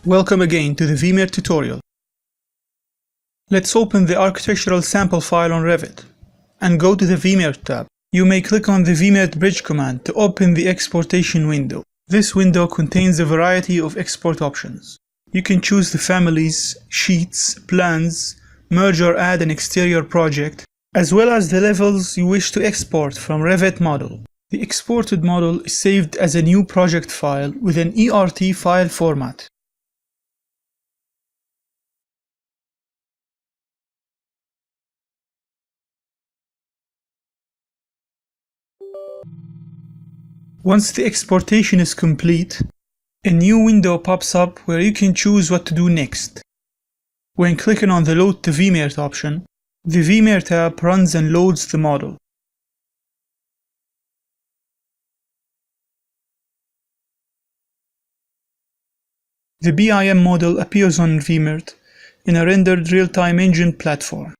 Welcome again to the Vimert tutorial. Let's open the architectural sample file on Revit and go to the Vimert tab. You may click on the Vimert bridge command to open the exportation window. This window contains a variety of export options. You can choose the families, sheets, plans, merge or add an exterior project, as well as the levels you wish to export from Revit model. The exported model is saved as a new project file with an ERT file format. Once the exportation is complete, a new window pops up where you can choose what to do next. When clicking on the Load to Vimert option, the Vimert app runs and loads the model. The BIM model appears on Vimert in a rendered real-time engine platform.